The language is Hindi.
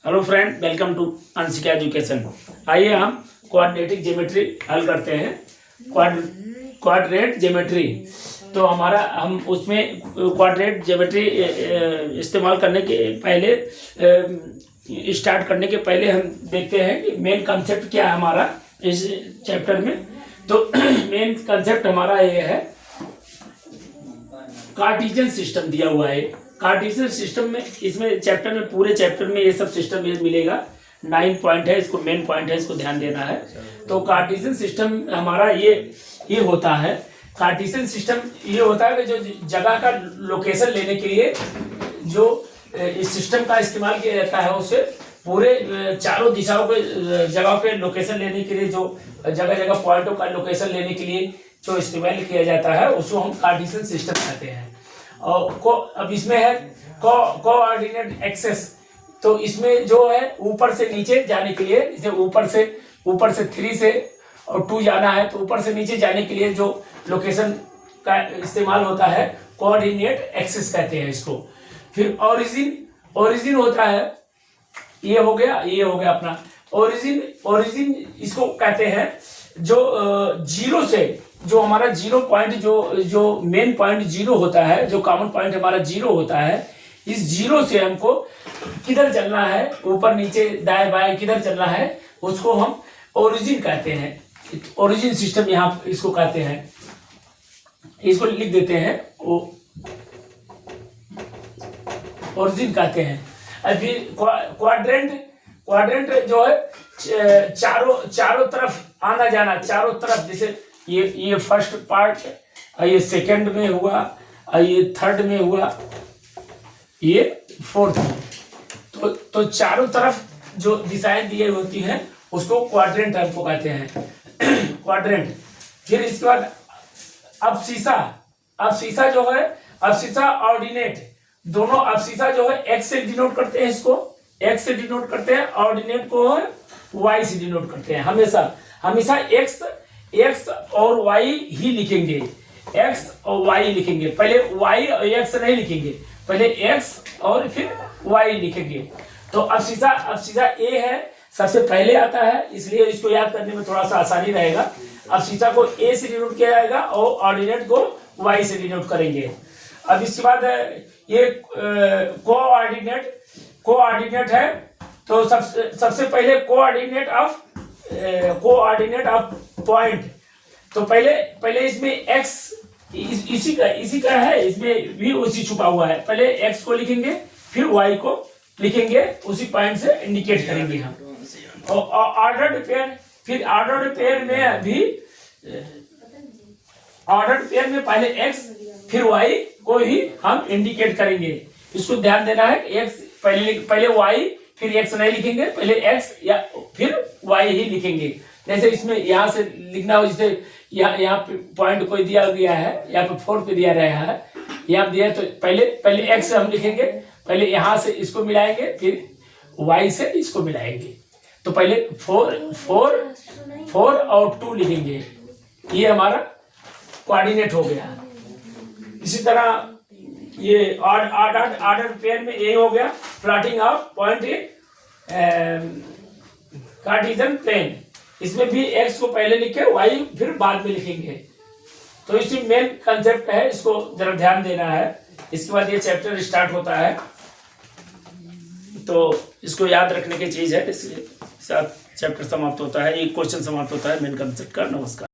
Hello friend, welcome to Anshika education. आइए हम क्वाड्रेटिक ज्योमेट्री हल करते हैं। क्वाड्रेट ज्योमेट्री तो हमारा हम उसमें क्वाड्रेट ज्योमेट्री इस्तेमाल करने के पहले स्टार्ट करने के पहले हम देखते हैं कि मेन कंसेप्ट क्या है हमारा इस चैप्टर में। तो मेन कंसेप्ट हमारा ये है, कार्टेशियन सिस्टम दिया हुआ है। कार्टेशियन सिस्टम में इसमें चैप्टर में पूरे चैप्टर में ये सब सिस्टम ये मिलेगा। 9 पॉइंट है, इसको मेन पॉइंट है, इसको ध्यान देना है। तो कार्टेशियन सिस्टम हमारा ये होता है। कार्टेशियन सिस्टम ये होता है कि जो जगह का लोकेशन लेने के लिए जो इस सिस्टम का इस्तेमाल किया जाता है, उसे पूरे चारों दिशाओं के जगह पे लोकेशन लेने के लिए, जो जगह जगह पॉइंटों का लोकेशन लेने के लिए जो इस्तेमाल किया जाता है, उसको हम कार्टेशियन सिस्टम कहते हैं। और अब इसमें है कोऑर्डिनेट एक्सेस। तो इसमें जो है ऊपर से नीचे जाने के लिए, जैसे ऊपर से 3 से और 2 जाना है, तो ऊपर से नीचे जाने के लिए जो लोकेशन का इस्तेमाल होता है कोऑर्डिनेट एक्सेस कहते हैं इसको। फिर ओरिजिन होता है, ये हो गया अपना ओरिजिन इसको कहते हैं। जो जीरो से, जो हमारा जीरो पॉइंट, जो मेन पॉइंट जीरो होता है, जो कॉमन पॉइंट हमारा जीरो होता है, इस जीरो से हमको किधर चलना है, ऊपर नीचे दाएं बाएं किधर चलना है, उसको हम ओरिजिन कहते हैं। ओरिजिन सिस्टम यहाँ इसको कहते हैं। इसको लिख देते हैं, ओरिजिन कहते हैं। फिर क्वाड्रेंट जो है चारों तरफ आना जाना, चारों तरफ, जैसे ये फर्स्ट पार्ट, ये सेकंड में हुआ, ये थर्ड में हुआ, ये फोर्थ में। तो चारों तरफ जो दिशाएं दी होती हैं उसको क्वाड्रेंट हमको कहते हैं, क्वाड्रेंट। फिर इसके बाद अबसीसा जो है, अबसीसा ऑर्डिनेट, दोनों अबसीसा जो है एक्स से डिनोट करते हैं, इसको एक्स से डिनोट करते हैं, ऑर्डिनेट को वाई से डिनोट करते हैं। हमेशा एक्स और वाई ही लिखेंगे, एक्स और वाई लिखेंगे। पहले वाई और एक्स नहीं लिखेंगे, पहले एक्स और फिर वाई लिखेंगे। तो अबसीसा ए है, सबसे पहले आता है, इसलिए इसको याद करने में थोड़ा सा आसानी रहेगा। अबसीसा को ए से डिनोट किया जाएगा और ऑर्डिनेट को वाई से डिनोट करेंगे। अब इसके बाद ये कोऑर्डिनेट है। तो सबसे पहले कोऑर्डिनेट ऑफ पॉइंट। तो पहले इसमें एक्स इसी का है, इसमें भी उसी छुपा हुआ है। पहले एक्स को लिखेंगे, फिर वाई को लिखेंगे, उसी पॉइंट से इंडिकेट करेंगे हम। और ऑर्डर्ड पेयर, फिर ऑर्डर्ड पेयर में पहले एक्स फिर वाई को ही हम इंडिकेट करेंगे। इसको ध्यान देना है, एक्स पहले वाई फिर एक्स नहीं लिखेंगे, पहले एक्स या फिर वाई ही लिखेंगे। जैसे इसमें यहाँ से लिखना हो, जैसे यहाँ पे पॉइंट कोई दिया गया है, यहाँ पे 4 पे दिया रहा है, यहाँ दिया, तो पहले एक्स हम लिखेंगे, पहले यहाँ से इसको मिलाएंगे, फिर वाई से इसको मिलाएंगे। तो पहले 4 और 2 लिखेंगे, ये हमारा कोऑर्डिनेट हो गया। इसी तरह ये ऑर्डर पेयर में ये हो गया, plotting of point in cartesian plane. इसमें भी एक्स को पहले लिखे, वाई फिर बाद में लिखेंगे। तो इसी मेन कंसेप्ट है, इसको जरा ध्यान देना है। इसके बाद ये चैप्टर स्टार्ट होता है, तो इसको याद रखने की चीज है, इसलिए साथ चैप्टर समाप्त होता है, एक क्वेश्चन समाप्त होता है मेन कंसेप्ट का। नमस्कार।